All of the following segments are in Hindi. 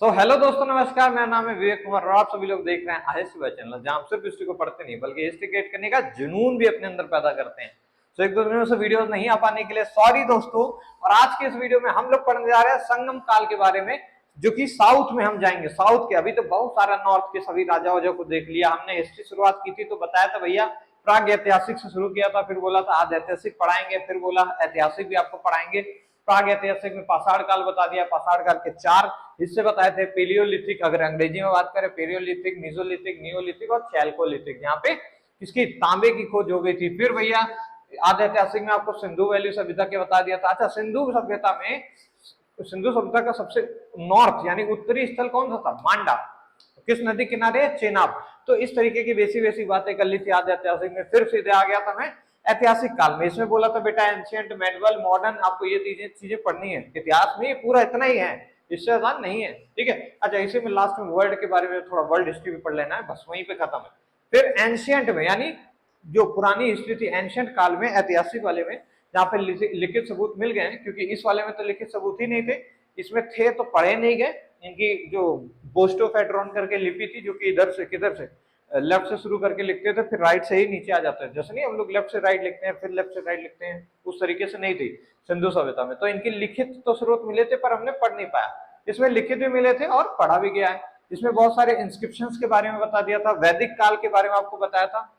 हेलो दोस्तों, नमस्कार। मेरा नाम है विवेक कुमार और आप सभी लोग देख रहे हैं आहिर सुबह चैनल, जहां हम सिर्फ हिस्ट्री को पढ़ते नहीं बल्कि हिस्ट्री क्रिएट करने का जुनून भी अपने अंदर पैदा करते हैं। तो एक दो दिनों से वीडियोस नहीं आ पाने के लिए सॉरी दोस्तों। और आज के इस वीडियो में हम लोग पढ़ने जा रहे हैं संगम काल के बारे में, जो कि साउथ में हम जाएंगे। साउथ के अभी तो बहुत सारा नॉर्थ के सभी राजाओं को देख लिया हमने। हिस्ट्री शुरुआत की थी तो बताया था भैया प्राग ऐतिहासिक से शुरू किया था, फिर बोला था आज ऐतिहासिक पढ़ाएंगे, फिर बोला ऐतिहासिक भी आपको पढ़ाएंगे। प्राग ऐतिहासिक में पाषाण काल बता दिया, पाषाण काल के 4 हिस्से बताए थे। पेलियोलिथिक, अगर अंग्रेजी में बात करें, पेलियोलिथिक, मीजोलिथिक, नियोलिथिक और चैल्कोलिथिक, यहाँ पे किसकी तांबे की खोज हो गई थी। फिर भैया आधे ऐतिहासिक में आपको सिंधु वैली सभ्यता के बता दिया था। अच्छा, सिंधु सभ्यता में, सिंधु सभ्यता का सबसे नॉर्थ यानी उत्तरी स्थल कौन सा था? मांडा। किस नदी किनारे? चेनाब। तो इस तरीके की बेसिक बातें कर ली थी आधे ऐतिहासिक में। फिर सीधे आ गया था मैं ऐतिहासिक काल में। इसमें बोला था बेटा एंशियंट, मेडिवल, मॉडर्न, आपको ये चीजें पढ़नी है। इतिहास में ये पूरा इतना ही है, इससे आसान नहीं है, ठीक है। अच्छा, इसी में लास्ट में वर्ल्ड के बारे में थोड़ा वर्ल्ड हिस्ट्री भी पढ़ लेना है, बस वहीं पे खत्म है। फिर एंशियंट में, यानी जो पुरानी हिस्ट्री थी एंशियंट काल में, ऐतिहासिक वाले में, जहाँ पे लिखित सबूत मिल गए हैं, क्योंकि इस वाले में तो लिखित सबूत ही नहीं थे। इसमें थे तो पढ़े नहीं गए। इनकी जो बोस्टोफेड्रॉन करके लिपि थी, जो कि इधर से किधर से लेफ्ट से शुरू करके लिखते थे, फिर राइट से ही नीचे आ जाते हैं। जैसे नहीं हम लोग लेफ्ट से राइट लिखते हैं फिर लेफ्ट से राइट लिखते हैं, उस तरीके से नहीं थी सिंधु सभ्यता में। तो इनकी लिखित तो स्रोत मिले थे पर हमने पढ़ नहीं पाया। इसमें लिखित भी मिले थे और पढ़ा भी गया है। इसमें बहुत सारे इंस्क्रिप्शंस के बारे में बता दिया था। वैदिक काल के बारे में आपको बताया था,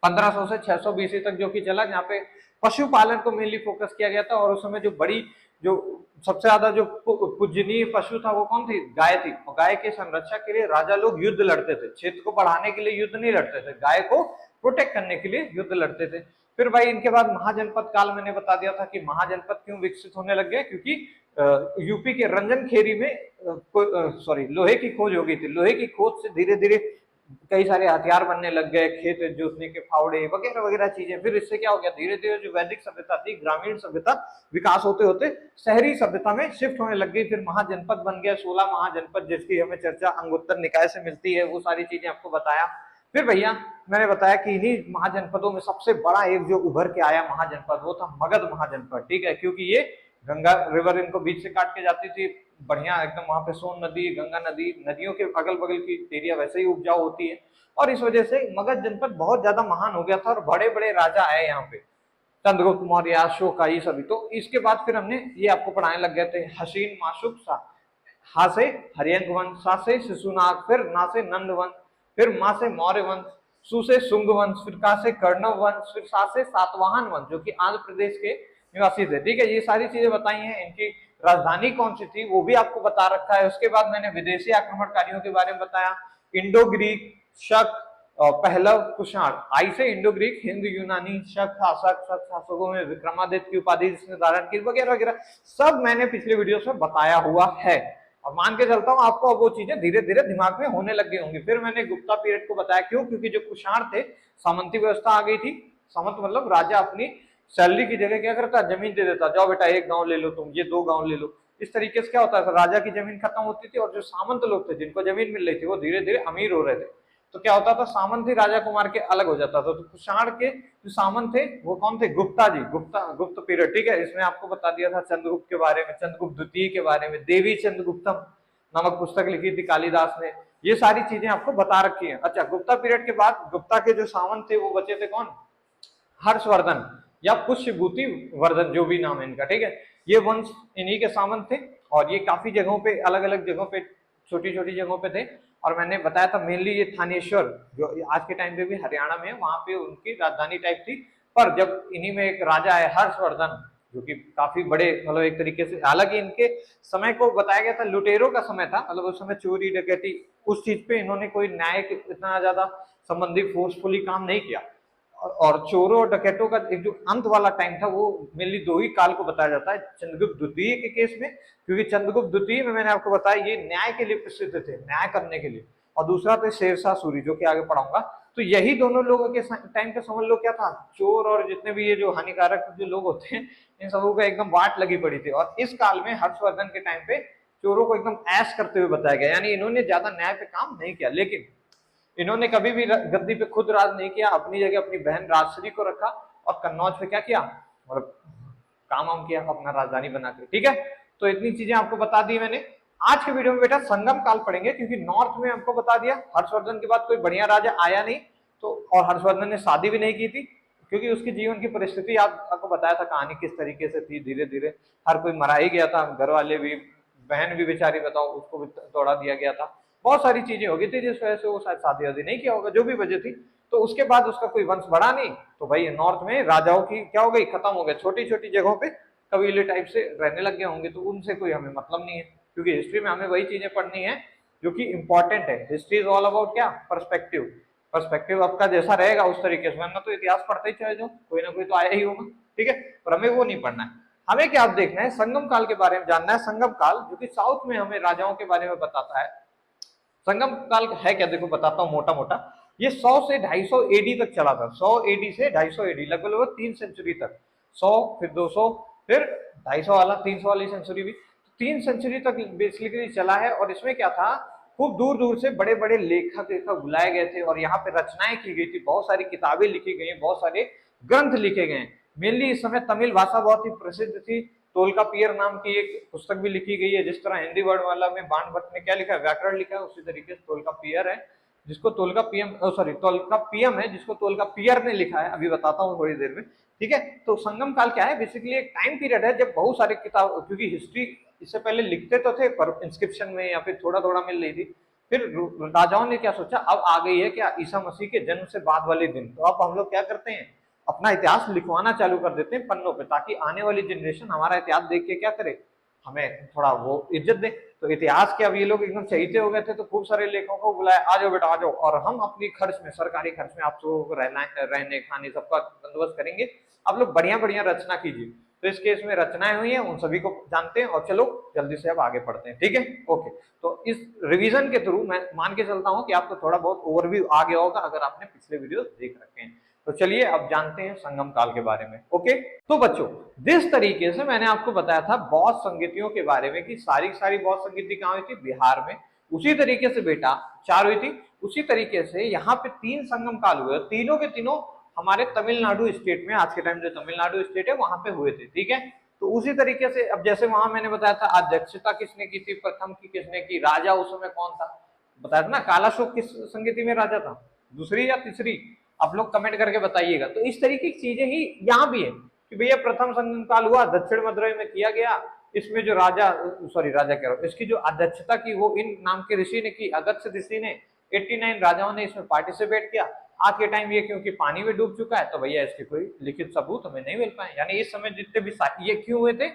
1500 से 600 बीसी तक जो कि चला, जहाँ पे पशुपालन को मेनली फोकस किया गया था। और उस समय जो सबसे ज्यादा जो पूजनीय पशु था वो कौन थी? गाय थी। और गाय के संरक्षण के लिए राजा लोग युद्ध लड़ते थे। क्षेत्र को बढ़ाने के लिए युद्ध नहीं लड़ते थे, गाय को प्रोटेक्ट करने के लिए युद्ध लड़ते थे। फिर भाई इनके बाद महाजनपद काल मैंने बता दिया था कि महाजनपद क्यों विकसित होने लग गए, क्योंकि यूपी के रंजन खेरी में लोहे की खोज हो गई थी। लोहे की खोज से धीरे धीरे कई सारे हथियार बनने लग गए, खेत जोतने के फावड़े वगैरह वगैरह चीजें। फिर इससे क्या हो गया, धीरे धीरे जो वैदिक सभ्यता थी, ग्रामीण सभ्यता विकास होते होते शहरी सभ्यता में शिफ्ट होने लग गई। फिर महाजनपद बन गया, 16 महाजनपद, जिसकी हमें चर्चा अंगुत्तर निकाय से मिलती है। वो सारी चीजें आपको बताया। फिर भैया मैंने बताया कि इन्हीं महाजनपदों में सबसे बड़ा एक जो उभर के आया महाजनपद, वो था मगध महाजनपद, ठीक है। क्योंकि ये गंगा रिवर इनको बीच से काट के जाती थी, बढ़िया एकदम। वहां पे सोन नदी, गंगा नदी, नदियों के अगल बगल की एरिया वैसे ही उपजाऊ होती है। और इस वजह से मगध जनपद बहुत ज्यादा महान हो गया था और बड़े बड़े राजा आए यहाँ पे, चंद्रगुप्त मौर्य, अशोका, ये सभी। तो इसके बाद फिर हमने ये आपको पढ़ाने लग गए थे हसीन, माशुक, हा से हरियंक वंश, सा से शिशुनाग, फिर ना से नंद वंश, फिर मा से मौर्य वंश, सु से शुंग वंश, फिर का से कर्णव वंश, फिर सा से सातवाहन वंश, जो कि आंध्र प्रदेश के निवासी थे, ठीक है। ये सारी चीजें बताई हैं। इनकी राजधानी कौन सी थी वो भी आपको बता रखा है। उसके बाद मैंने विदेशी आक्रमणकारियों के बारे में बताया, इंडो ग्रीक, शक, पहलव, कुषाण। आई से इंडो ग्रीक, हिंद, यूनानी, शक, शासकों में विक्रमादित्य की उपाधि जिसने धारण की, वगैरह वगैरह सब मैंने पिछले वीडियो में बताया हुआ है। और मान के चलता हूँ आपको अब वो चीजें धीरे धीरे दिमाग में होने लग गई होंगी। फिर मैंने गुप्ता पीरियड को बताया, क्यों? क्योंकि जो कुषाण थे, सामंती व्यवस्था आ गई थी। सामंत मतलब राजा अपनी सैलरी की जगह क्या करता, जमीन दे देता, जाओ बेटा एक गांव ले लो, तुम ये 2 गांव ले लो। इस तरीके से क्या होता था, राजा की जमीन खत्म होती थी और जो सामंत लोग थे जिनको जमीन मिल रही थी वो धीरे धीरे अमीर हो रहे थे। तो क्या होता था, सामंत ही राजा को मार के अलग हो जाता था। तो कुषाण के जो सामंत थे वो कौन थे? गुप्ता जी, गुप्त पीरियड, ठीक है। इसमें आपको बता दिया था चंद्रगुप्त के बारे में, चंद्रगुप्त द्वितीय के बारे में, देवी चंद्रगुप्तम नामक पुस्तक लिखी थी कालिदास ने। ये सारी चीजें आपको बता रखी है। अच्छा, गुप्ता पीरियड के बाद गुप्ता के जो सामंत थे वो बचे थे कौन? हर्षवर्धन या पुष्यभूति वर्धन, जो भी नाम है इनका, ठीक है। ये वंश इन्हीं के सामंत थे और ये काफी जगहों पे, अलग अलग जगहों पे, छोटी छोटी जगहों पे थे। और मैंने बताया था मेनली ये थानेश्वर, जो आज के टाइम पे भी हरियाणा में है, वहां पे उनकी राजधानी टाइप थी। पर जब इन्हीं में एक राजा है हर्षवर्धन, जो कि काफी बड़े, मतलब एक तरीके से, हालांकि इनके समय को बताया गया था लुटेरों का समय था, मतलब उस समय चोरी डकैती उस चीज पे इन्होंने कोई न्याय इतना ज्यादा संबंधी फोर्सफुली काम नहीं किया। और चोरों और डकैतों का एक जो अंत वाला टाइम था वो मेनली 2 ही काल को बताया जाता है, चंद्रगुप्त द्वितीय के केस में, क्योंकि चंद्रगुप्त द्वितीय में मैंने आपको बताया ये न्याय के लिए प्रसिद्ध थे, न्याय करने के लिए। और दूसरा थे शेरशाह सूरी, जो कि आगे पढ़ाऊंगा। तो यही दोनों लोगों के टाइम पे समझ लो क्या था, चोर और जितने भी ये जो हानिकारक जो लोग होते हैं, इन सबों को एकदम वाट लगी पड़ी थी। और इस काल में हर्षवर्धन के टाइम पे चोरों को एकदम ऐश करते हुए बताया गया, यानी इन्होंने ज्यादा न्याय पे काम नहीं किया। लेकिन इन्होंने कभी भी गद्दी पे खुद राज नहीं किया, अपनी जगह अपनी बहन राजश्री को रखा और कन्नौज पे क्या किया, मतलब काम वाम किया अपना राजधानी बना के, ठीक है। तो इतनी चीजें आपको बता दी मैंने। आज के वीडियो में बेटा संगम काल पढ़ेंगे, क्योंकि नॉर्थ में हमको बता दिया हर्षवर्धन के बाद कोई बढ़िया राजा आया नहीं, तो और हर्षवर्धन ने शादी भी नहीं की थी, क्योंकि उसकी जीवन की परिस्थिति आपको बताया था कहानी किस तरीके से थी। धीरे धीरे हर कोई मरा ही गया था, घर वाले भी, बहन भी बेचारी बताओ उसको भी तोड़ा दिया गया था, बहुत सारी चीजें हो गई थी जिस वजह से वो शायद शादी वादी नहीं किया होगा, जो भी वजह थी। तो उसके बाद उसका कोई वंश बढ़ा नहीं, तो भाई नॉर्थ में राजाओं की क्या हो गई, खत्म हो गए, छोटी छोटी जगहों पे कबीले टाइप से रहने लग गए होंगे, तो उनसे कोई हमें मतलब नहीं है, क्योंकि हिस्ट्री में हमें वही चीजें पढ़नी है जो कि इंपॉर्टेंट है। हिस्ट्री इज ऑल अबाउट क्या, पर्सपेक्टिव। पर्सपेक्टिव आपका जैसा रहेगा उस तरीके से, वरना तो इतिहास पढ़ते ही चले जाओ, कोई ना कोई तो आया ही होगा, ठीक है। पर हमें वो नहीं पढ़ना है, हमें क्या आप देखना है, संगम काल के बारे में जानना है। संगम काल जो कि साउथ में हमें राजाओं के बारे में बताता है। संगम काल है क्या, देखो बताता हूँ मोटा मोटा। ये 100 से 250 एडी तक चला था, 100 एडी से 250 एडी, लगभग 3 सेंचुरी तक। 100 फिर 200 फिर 250 वाला, 300 वाली सेंचुरी भी, 3 सेंचुरी तक बेसिकली चला है। और इसमें क्या था, खूब दूर दूर से बड़े बड़े लेखक बुलाए गए थे और यहाँ पे रचनाएं की गई थी, बहुत सारी किताबें लिखी गई, बहुत सारे ग्रंथ लिखे गए। मेनली इस समय तमिल भाषा बहुत ही प्रसिद्ध थी, तोलकापियर नाम की एक पुस्तक भी लिखी गई है। जिस तरह हिंदी वर्ड वाला में बाणभट्ट ने क्या लिखा है, व्याकरण लिखा है, उसी तरीके से तोलकापियर है जिसको तोलकापियम है जिसको तोलकापियर ने लिखा है, अभी बताता हूँ थोड़ी देर में, ठीक है। तो संगम काल क्या है, बेसिकली एक टाइम पीरियड है जब बहुत सारे किताब, क्योंकि हिस्ट्री इससे पहले लिखते तो थे पर इंस्क्रिप्शन में या फिर थोड़ा थोड़ा मिल रही थी, फिर राजाओं ने क्या सोचा, अब आ गई है क्या ईसा मसीह के जन्म से बाद वाले दिन, तो अब हम लोग क्या करते हैं, अपना इतिहास लिखवाना चालू कर देते हैं पन्नों पे, ताकि आने वाली जनरेशन हमारा इतिहास देख के क्या करे, हमें थोड़ा वो इज्जत दे। तो इतिहास के अब ये लोग एकदम चहीते हो गए थे, तो खूब सारे लेखकों को बुलाया, आ जाओ बेटा आ जाओ, और हम अपनी खर्च में, सरकारी खर्च में आप लोगों को रहने खाने सबका बंदोबस्त करेंगे, आप लोग बढ़िया बढ़िया रचना कीजिए। तो इस केस में रचनाएं हुई हैं, उन सभी को जानते हैं, और चलो जल्दी से अब आगे पढ़ते हैं, ठीक है। ओके, तो इस रिवीजन के थ्रू मैं मान के चलता हूं कि आपको थोड़ा बहुत ओवरव्यू आ गया होगा अगर आपने पिछले वीडियो देख रखे हैं। तो चलिए अब जानते हैं संगम काल के बारे में। ओके, तो बच्चों जिस तरीके से मैंने आपको बताया था बौद्ध संगीतियों के बारे में कि सारी बौद्ध संगीति कहाँ हुई थी, बिहार में, उसी तरीके से बेटा 4 हुई थी। उसी तरीके से यहाँ पे 3 संगम काल हुए, तीनों के तीनों हमारे तमिलनाडु स्टेट में, आज के टाइम जो तमिलनाडु स्टेट है वहां पे हुए थे, ठीक है। तो उसी तरीके से अब जैसे वहां मैंने बताया था अध्यक्षता किसने की थी, प्रथम की किसने की, राजा उस समय कौन था, बताया था ना, कालाशोक किस संगीति में राजा था, दूसरी या तीसरी, आप लोग कमेंट करके बताइएगा। तो इस तरीके की चीजें ही यहाँ भी है कि भैया प्रथम संगम काल हुआ, दक्षिण मदुरई में किया गया, इसमें जो राजा राजा कह रहा हूँ, इसकी जो अध्यक्षता की वो इन नाम के ऋषि ने की, अगस्त्य ऋषि ने, 89 राजाओं ने इसमें पार्टिसिपेट किया। आज के टाइम ये क्योंकि पानी में डूब चुका है तो भैया इसके कोई लिखित सबूत हमें नहीं मिल पाए, यानी इस समय जितने भी ये क्यों हुए थे,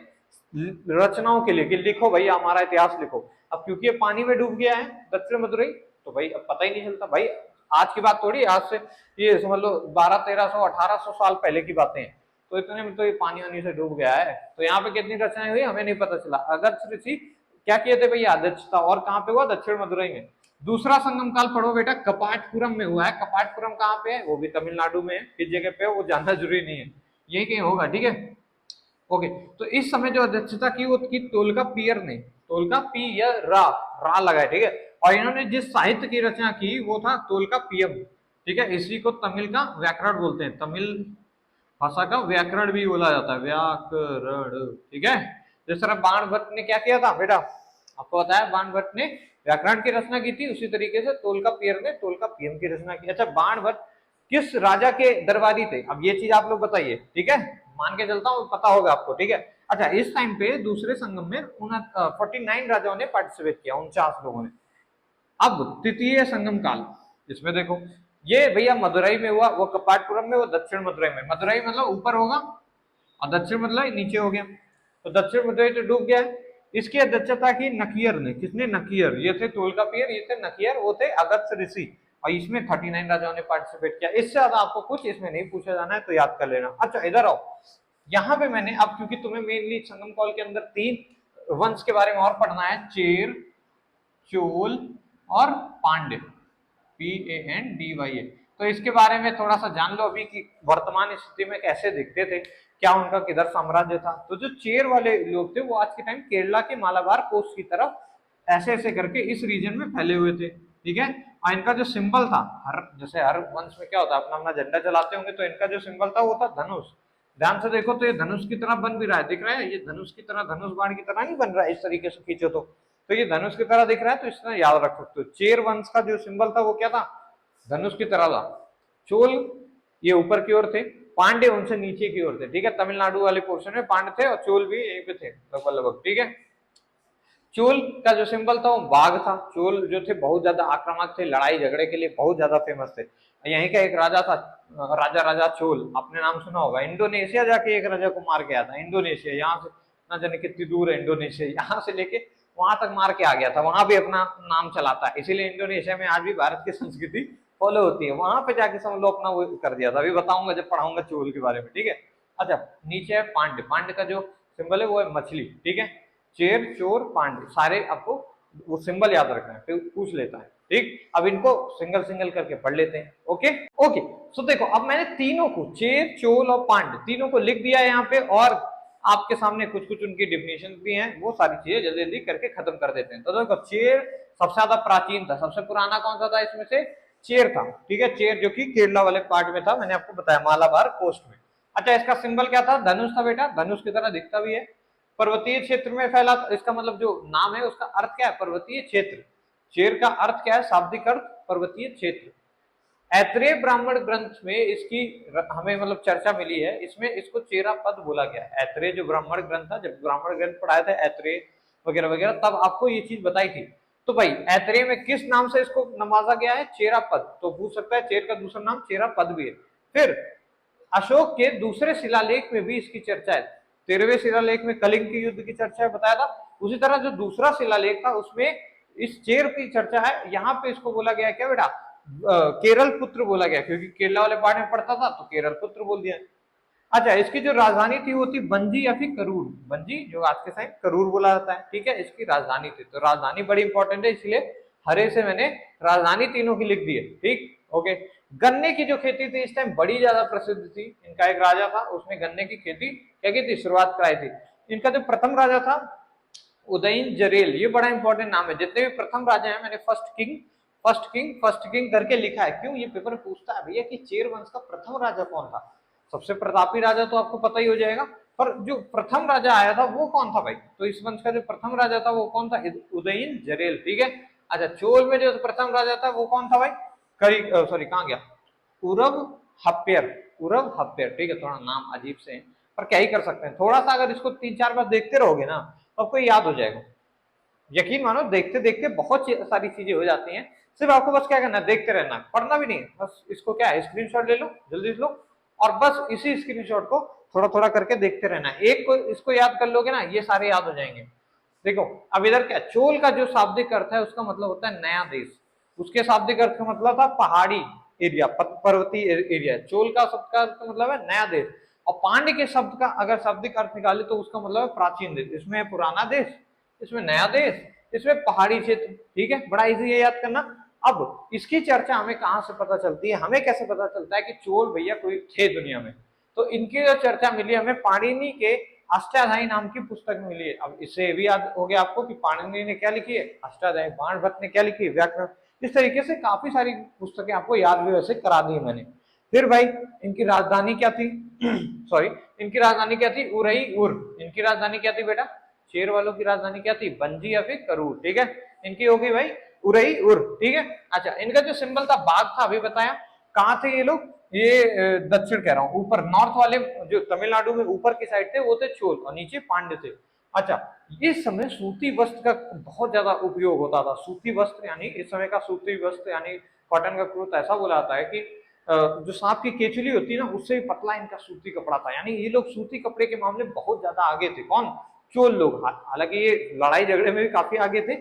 रचनाओं के लिए कि लिखो भैया हमारा इतिहास लिखो। अब क्योंकि ये पानी में डूब गया है दक्षिण मदुरई, तो भाई अब पता ही नहीं चलता। भाई आज की बात थोड़ी, आज से ये समझ लो 1200-1300 1800 साल पहले की बातें हैं, तो इतने में तो ये पानी वानी से डूब गया है। तो यहाँ पे कितनी रचनाएं हुई हमें नहीं पता चला। अगस्त्य ऋषि क्या किए थे भैया, अध्यक्षता, और कहाँ पे हुआ, दक्षिण मदुरई में। दूसरा संगम काल पढ़ो बेटा, कपाटपुरम में हुआ है। कपाटपुरम कहाँ पे है, वो भी तमिलनाडु में है, किस जगह पे है वो जानना जरूरी नहीं है, यही कहीं होगा, ठीक है। ओके, तो इस समय जो अध्यक्षता की वो की तोलकापियर ने, तोलकापियर रा लगाए, ठीक है। और इन्होंने जिस साहित्य की रचना की वो था तोलकापियम, ठीक है। इसी को तमिल का व्याकरण बोलते हैं, तमिल भाषा का व्याकरण भी बोला जाता है, व्याकरण, ठीक है। जिस तरह बाणभट्ट ने क्या किया था बेटा, आपको बताया, बाणभट्ट ने व्याकरण की रचना की थी, उसी तरीके से तोलकापियर ने तोलकापियम की रचना की। अच्छा, बाणभट्ट किस राजा के दरबारी थे, अब ये चीज आप लोग बताइए, ठीक है, मान के चलता हूँ पता होगा आपको, ठीक है। अच्छा, इस टाइम पे दूसरे संगम में 49 राजाओं ने पार्टिसिपेट किया, 49 लोगों ने। अब तृतीय संगम काल, इसमें देखो ये भैया मदुरई में हुआ, वो कपाटपुरम में, वो दक्षिण मदुरई में। मदुरई मतलब ऊपर होगा और दक्षिण मदुरई नीचे हो गया, तो दक्षिण मदुरई तो डूब गया है। इसकी अध्यक्षता की नकियर ने, किसने, नकियर, ये थे तोलकापियर, ये थे नकियर, वो थे अगस्त्य ऋषि, और इसमें 39 राजाओं ने पार्टिसिपेट किया। इससे ज्यादा आपको कुछ इसमें नहीं पूछा जाना है, तो याद कर लेना। अच्छा इधर आओ, यहाँ पे मैंने अब, क्योंकि तुम्हें मेनली संगम काल के अंदर 3 वंश के बारे में और पढ़ना है, चेर, चोल और पांड्य, PANDYA, तो इसके बारे में थोड़ा सा जान लो अभी कि वर्तमान स्थिति में कैसे दिखते थे, क्या उनका किधर साम्राज्य था। तो जो चेर वाले लोग थे वो आज के टाइम केरला के मालाबार कोस्ट की तरफ ऐसे ऐसे करके इस रीजन में फैले हुए थे, ठीक है। और इनका जो सिंबल था, जैसे हर वंश में क्या होता है, अपना अपना झंडा चलाते होंगे, तो इनका जो सिंबल था वो था धनुष। ध्यान से देखो तो ये धनुष की तरह बन भी रहा है, दिख रहा है, ये धनुष की तरह, धनुष बाण की तरह नहीं बन रहा है, इस तरीके से खींचो तो तो ये धनुष की तरह दिख रहा है, तो इस तरह याद रख सकते हो। चेर वंश का जो सिंबल था वो क्या था, धनुष की तरह था। चोल ये ऊपर की ओर थे, पांड्य उनसे नीचे की ओर थे, ठीक है। तमिलनाडु वाले पोर्शन में पांड्य थे और चोल भी यहीं पे थे लगभग लगभग, ठीक है। चोल का जो सिंबल था वो बाघ था। चोल जो थे बहुत ज्यादा आक्रामक थे, लड़ाई झगड़े के लिए बहुत ज्यादा फेमस थे। यहीं का एक राजा था, राजा राजा चोल, आपने नाम सुना होगा। इंडोनेशिया जाके एक राजा को मार के आया था, इंडोनेशिया, यहाँ से ना जाने कितनी दूर है इंडोनेशिया, यहाँ से लेके वहां तक मार के आ गया था। वहां भी अपना नाम चलाता है, इसीलिए इंडोनेशिया में आज भी भारत की संस्कृति फॉलो होती है। वहां पे जाके समझ लो अपना वो कर दिया था। अभी बताऊंगा जब पढ़ाऊंगा चोल के बारे में, ठीक है। अच्छा, नीचे है पांड्य। पांड्य का जो सिंबल है वो है मछली, ठीक है। चेर चोर पांड्य सारे आपको वो सिंबल याद रखना है, फिर पूछ लेता है, ठीक। अब इनको सिंगल सिंगल करके पढ़ लेते हैं। ओके ओके, सो देखो अब मैंने तीनों को, चेर चोल और पांड्य, तीनों को लिख दिया है यहाँ पे, और आपके सामने कुछ कुछ उनकी डिफिनेशन भी हैं। वो सारी चीजें जल्दी जल्दी करके खत्म कर देते हैं। तो देखो चेर सबसे ज्यादा प्राचीन था, सबसे पुराना कौन सा था इसमें से, चेर था, ठीक है। चेर जो कि केरला वाले पार्ट में था, मैंने आपको बताया मालाबार कोस्ट में। अच्छा, इसका सिंबल क्या था, धनुष था बेटा, धनुष की तरह दिखता भी है, पर्वतीय क्षेत्र में फैला। इसका मतलब जो नाम है उसका अर्थ क्या है, पर्वतीय क्षेत्र। चेर का अर्थ क्या है, शाब्दिक अर्थ पर्वतीय क्षेत्र। ऐत्रेय ब्राह्मण ग्रंथ में इसकी हमें मतलब चर्चा मिली है, इसमें इसको चेरा पद बोला गया है। ऐत्रेय जो ब्राह्मण ग्रंथ था, जब ब्राह्मण ग्रंथ पढ़ाया था ऐत्रेय वगैरह वगैरह, तब आपको ये चीज बताई थी। तो भाई ऐत्रेय में किस नाम से इसको नवाजा गया है, चेरा पद। तो पूछ सकता है, चेर का दूसरा नाम चेरा पद भी है। फिर अशोक के दूसरे शिलालेख में भी इसकी चर्चा है। 13वें शिलालेख में कलिंग के युद्ध की चर्चा है, बताया था। उसी तरह जो दूसरा शिलालेख था उसमें इस चेर की चर्चा है। यहाँ पे इसको बोला गया क्या बेटा, केरल पुत्र बोला गया, क्योंकि केरला वाले पार्ट में पड़ता था तो केरल पुत्र बोल दिया। अच्छा, इसकी जो राजधानी थी वो थी बंजी या फिर करूर। बंजी जो आज के टाइम करूर बोला जाता है, ठीक है, इसकी राजधानी थी। तो राजधानी बड़ी इंपॉर्टेंट है, इसलिए हरे से मैंने राजधानी तीनों की लिख दी है, ठीक। ओके, गन्ने की जो खेती थी इस टाइम बड़ी ज्यादा प्रसिद्ध थी। इनका एक राजा था, उसने गन्ने की खेती क्या की थी, शुरुआत कराई थी। इनका जो प्रथम राजा था उदयन जरेल, ये बड़ा इंपॉर्टेंट नाम है। जितने भी प्रथम राजा है मैंने फर्स्ट किंग करके लिखा है। क्यों, ये पेपर पूछता है भैया कि चेर वंश का प्रथम राजा कौन था। सबसे प्रतापी राजा तो आपको पता ही हो जाएगा, पर जो प्रथम राजा आया था वो कौन था भाई। तो इस वंश का जो प्रथम राजा था वो कौन था, उदयन जरेल, ठीक है। अच्छा, चोल में जो प्रथम राजा था वो कौन था भाई, सॉरी कहाँ गया, उरव हप्पेर, उरव हप्पेर, ठीक है। थोड़ा नाम अजीब से है, पर क्या ही कर सकते हैं। थोड़ा सा अगर इसको 3-4 बार देखते रहोगे ना तो आपको याद हो जाएगा। यकीन मानो, देखते देखते बहुत सारी चीजें हो जाती हैं। सिर्फ आपको बस क्या करना है, देखते रहना, पढ़ना भी नहीं, बस इसको क्या है, स्क्रीनशॉट ले लो, जल्दी से लो, और बस इसी स्क्रीनशॉट को थोड़ा थोड़ा करके देखते रहना है। एक को इसको याद कर लोगे ना, ये सारे याद हो जाएंगे। देखो अब इधर क्या, चोल का जो शाब्दिक अर्थ है उसका मतलब होता है नया देश। उसके शाब्दिक अर्थ का मतलब था पहाड़ी एरिया, पर्वतीय एरिया। चोल का शब्द का अर्थ मतलब है नया देश। और पांड्य के शब्द का अगर शाब्दिक अर्थ निकाले तो उसका मतलब है प्राचीन देश। इसमें पुराना देश, इसमें नया देश, इसमें पहाड़ी क्षेत्र, ठीक है। बड़ा इजी है याद करना। अब इसकी चर्चा हमें कहां से पता चलती है, हमें कैसे पता चलता है कि चोल भैया कोई थे दुनिया में। तो इनकी जो चर्चा मिली हमें पाणिनि के अष्टाध्यायी नाम की पुस्तक में मिली है। अब इससे भी याद हो गया आपको कि पाणिनि ने क्या लिखी है, अष्टाध्यायी। बाणभट्ट ने क्या लिखी है, व्याकरण। इस तरीके से काफी सारी पुस्तकें आपको याद भी वैसे करा दी मैंने। फिर भाई इनकी राजधानी क्या थी सॉरी, इनकी राजधानी क्या थी, उरई उर। इनकी राजधानी क्या थी बेटा, चेर वालों की राजधानी क्या थी, बंजी या फिर करूर, ठीक है। इनकी होगी भाई उरई उर, ठीक है। अच्छा, इनका जो सिंबल था बाघ था, अभी बताया। कहाँ थे ये लोग, ये दक्षिण कह रहा हूँ, ऊपर नॉर्थ वाले जो तमिलनाडु में ऊपर की साइड थे वो थे चोल, और नीचे पांड्य थे। अच्छा, इस समय सूती वस्त्र का बहुत ज्यादा उपयोग होता था। सूती वस्त्र यानी इस समय का सूती वस्त्र यानी कॉटन का क्लोथ, ऐसा बोला जाता है कि जो सांप की केचुली होती है ना, उससे भी पतला इनका सूती कपड़ा था। यानी ये लोग सूती कपड़े के मामले में बहुत ज्यादा आगे थे। कौन, चोल लोग। हालांकि ये लड़ाई झगड़े में भी काफी आगे थे।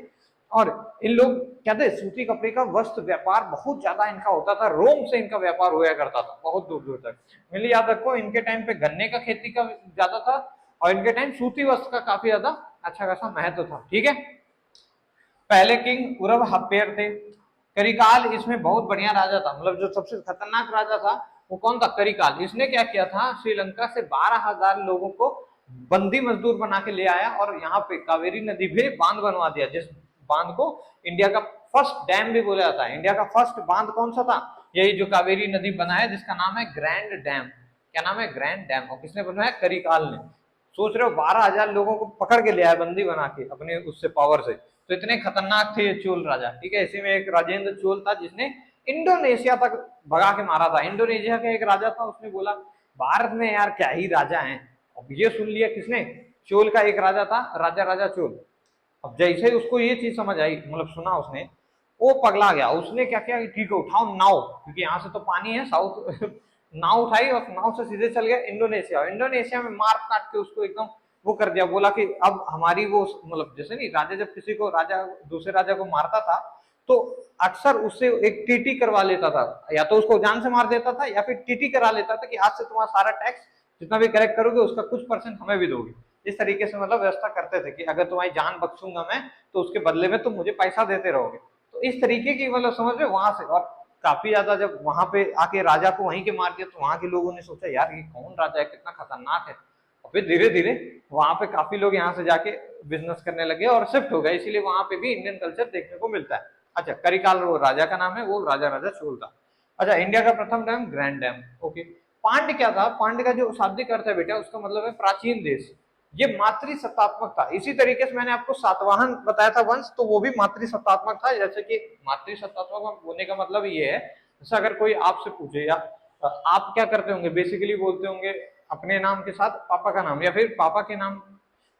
और इन लोग क्या थे, सूती कपड़े का वस्त्र व्यापार बहुत ज्यादा इनका होता था। रोम से इनका व्यापार हुआ करता था बहुत दूर दूर तक। मिली याद रखो, इनके टाइम पे गन्ने का खेती का ज्यादा था, और इनके टाइम सूती वस्त्र का काफी ज्यादा अच्छा खासा महत्व था, ठीक है। पहले किंग उरव हप्पेर थे। करिकाल इसमें बहुत बढ़िया राजा था, मतलब जो सबसे खतरनाक राजा था वो कौन था, करिकाल। इसने क्या किया था, श्रीलंका से 12,000 लोगों को बंदी मजदूर बना के ले आया, और यहाँ पे कावेरी नदी पे बांध बनवा दिया, जिस बांध को इंडिया का फर्स्ट डैम भी बोला जाता है। इंडिया का फर्स्ट बांध कौन सा था, यही जो कावेरी नदी बनाया, जिसका नाम है ग्रैंड डैम। क्या नाम है, ग्रैंड डैम। और किसने बनवाया, करिकाल ने। सोच रहे हो 12,000 लोगों को पकड़ के ले आया बंदी बना के अपने उससे पावर से, तो इतने खतरनाक थे ये चोल राजा, ठीक है। इसी में एक राजेंद्र चोल था जिसने इंडोनेशिया तक भगा के मारा था। इंडोनेशिया का एक राजा था, उसने बोला भारत में यार क्या ही राजा हैं। अब ये सुन लिया किसने, चोल का एक राजा था, राजा राजा चोल। अब जैसे ही उसको ये चीज समझ आई, मतलब सुना उसने, वो पगला गया। उसने क्या किया, ठीक है उठाओ नाव, क्योंकि यहाँ से तो पानी है साउथ नाव उठाई और नाव से सीधे चल गया इंडोनेशिया। इंडोनेशिया में मार काट के उसको एकदम वो कर दिया। बोला कि अब हमारी वो, मतलब जैसे नहीं राजा जब किसी को, राजा दूसरे राजा को मारता था तो अक्सर उससे एक टीटी करवा लेता था, या तो उसको जान से मार देता था या फिर टीटी करा लेता था कि आज से तुम्हारा सारा टैक्स जितना भी कलेक्ट करोगे उसका कुछ % हमें भी दोगे। इस तरीके से मतलब व्यवस्था करते थे कि अगर तुम्हारी जान बख्शूंगा मैं तो उसके बदले में तुम मुझे पैसा देते रहोगे। तो इस तरीके की मतलब समझ रहे वहां से। और काफी ज्यादा जब वहां पे आके राजा को वहीं के मार दिया तो वहां के लोगों ने सोचा यार ये कौन राजा है, कितना खतरनाक है। और फिर धीरे धीरे वहां पे काफी लोग यहाँ से जाके बिजनेस करने लगे और शिफ्ट हो गए, इसीलिए वहां पे भी इंडियन कल्चर देखने को मिलता है। अच्छा, करिकाल वो राजा का नाम है, वो राजा राजा चोल था। अच्छा, इंडिया का प्रथम डैम ग्रैंड डैम। ओके, पांड क्या था, पांड का जो शाब्दिक अर्थ है बेटा उसका मतलब है प्राचीन देश। ये मातृसत्तात्मक था। इसी तरीके से मैंने आपको सातवाहन बताया था वंश, तो वो भी मातृसत्तात्मक था। जैसे कि मातृसत्तात्मक होने का मतलब ये है, जैसे अगर कोई आपसे पूछे या आप क्या करते होंगे, बेसिकली बोलते होंगे अपने नाम के साथ पापा का नाम, या फिर पापा के नाम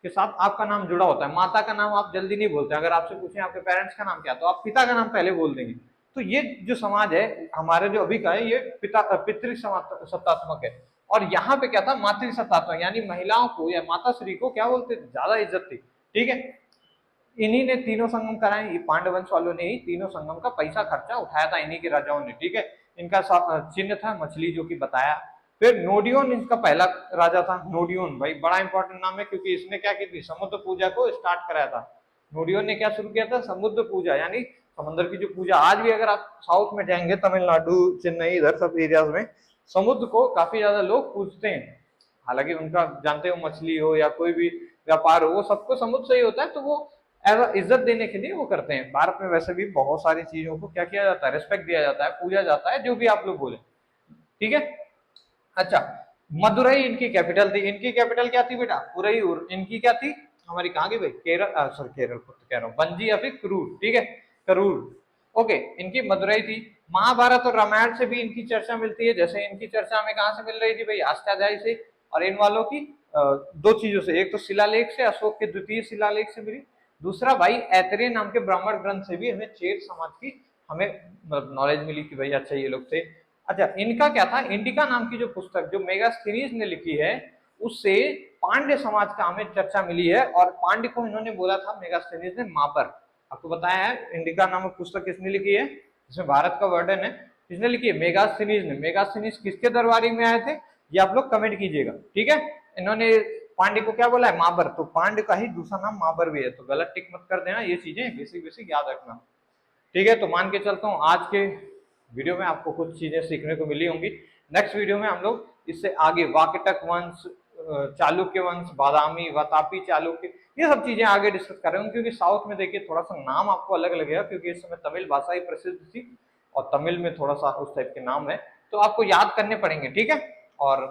के साथ आपका नाम जुड़ा होता है। माता का नाम आप जल्दी नहीं बोलते। अगर आपसे पूछें आपके पेरेंट्स का नाम क्या, तो आप पिता का नाम पहले बोल देंगे। तो ये जो समाज है हमारे जो अभी का है, ये पितृ सत्तात्मक है। और यहाँ पे क्या था, मातृ सत्तात्मक, यानी महिलाओं को या माता श्री को क्या बोलते, ज्यादा इज्जत थी, ठीक है। इन्हीं ने तीनों संगम कराए, ये पांडवंश वालों ने ही तीनों संगम का पैसा खर्चा उठाया था, इन्हीं के राजाओं ने, ठीक है। इनका चिन्ह था मछली, जो कि बताया। फिर नोडियोन इनका पहला राजा था। नोडियोन भाई बड़ा इंपॉर्टेंट नाम है, क्योंकि इसने क्या की थी, समुद्र पूजा को स्टार्ट कराया था। नोडियोन ने क्या शुरू किया था, समुद्र पूजा, यानी समुद्र की जो पूजा। आज भी अगर आप साउथ में जाएंगे, तमिलनाडु, चेन्नई, इधर सब एरियाज में समुद्र को काफी ज्यादा लोग पूजते हैं। हालांकि उनका जानते हो मछली हो या कोई भी व्यापार हो, वो सबको समुद्र से ही होता है, तो वो एज इज्जत देने के लिए वो करते हैं। भारत में वैसे भी बहुत सारी चीजों को क्या किया जाता है, रिस्पेक्ट दिया जाता है, पूजा जाता है, जो भी आप लोग बोले, ठीक है। अच्छा, मदुरई इनकी कैपिटल थी। इनकी कैपिटल क्या थी बेटा, पुरैयूर। इनकी क्या थी, हमारी कहाँ की भाई, केरल, सॉरी केरल को तो कह रहा हूँ, बंजी या फिर करूर, ठीक है, करूर। ओके, इनकी मदुरई थी। महाभारत और रामायण से भी इनकी चर्चा मिलती है। जैसे इनकी चर्चा हमें कहाँ से मिल रही थी भाई, अष्टाध्यायी से, और इन वालों की दो चीजों से, एक तो शिलालेख से, अशोक के द्वितीय शिलालेख से मिली। दूसरा भाई ऐतरेय नाम के ब्राह्मण ग्रंथ से भी हमें चेत समाज की हमें नॉलेज मिली कि भाई अच्छा ये लोग थे। अच्छा, इनका क्या था, इंडिका नाम की जो पुस्तक जो मेगास्थनीज ने लिखी है, उससे पांड्य समाज का हमें चर्चा मिली है। और पांड्य को इन्होंने बोला था मेगास्थनीज ने मापर। आपको बताया है इंडिका नामक पुस्तक किसने लिखी है, जिसमें भारत का वर्णन है, किसने लिखी है, मेगास्थनीज ने। मेगास्थनीज किसके दरबारी में आए थे, ये आप लोग कमेंट कीजिएगा, ठीक है। इन्होंने पांड्य को क्या बोला है, माबर। तो पांड्य का ही दूसरा नाम माबर भी है, तो गलत टिक मत कर देना। ये चीजें बेसिक बेसिक याद रखना, ठीक है। तो मान के चलता हूँ आज के वीडियो में आपको कुछ चीजें सीखने को मिली होंगी। नेक्स्ट वीडियो में हम लोग इससे आगे वाकटक वंश, चालुक्य वंश, बादामी, वातापी चालुक्य, ये सब चीजें आगे डिस्कस कर रहे होंगे। क्योंकि साउथ में देखिए थोड़ा सा नाम आपको अलग लगेगा, क्योंकि इस समय तमिल भाषा ही प्रसिद्ध थी और तमिल में थोड़ा सा उस टाइप के नाम है, तो आपको याद करने पड़ेंगे, ठीक है। और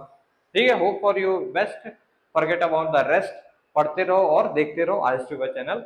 ठीक है, hope for your best, forget about the rest. पढ़ते रहो और देखते रहो आज चैनल।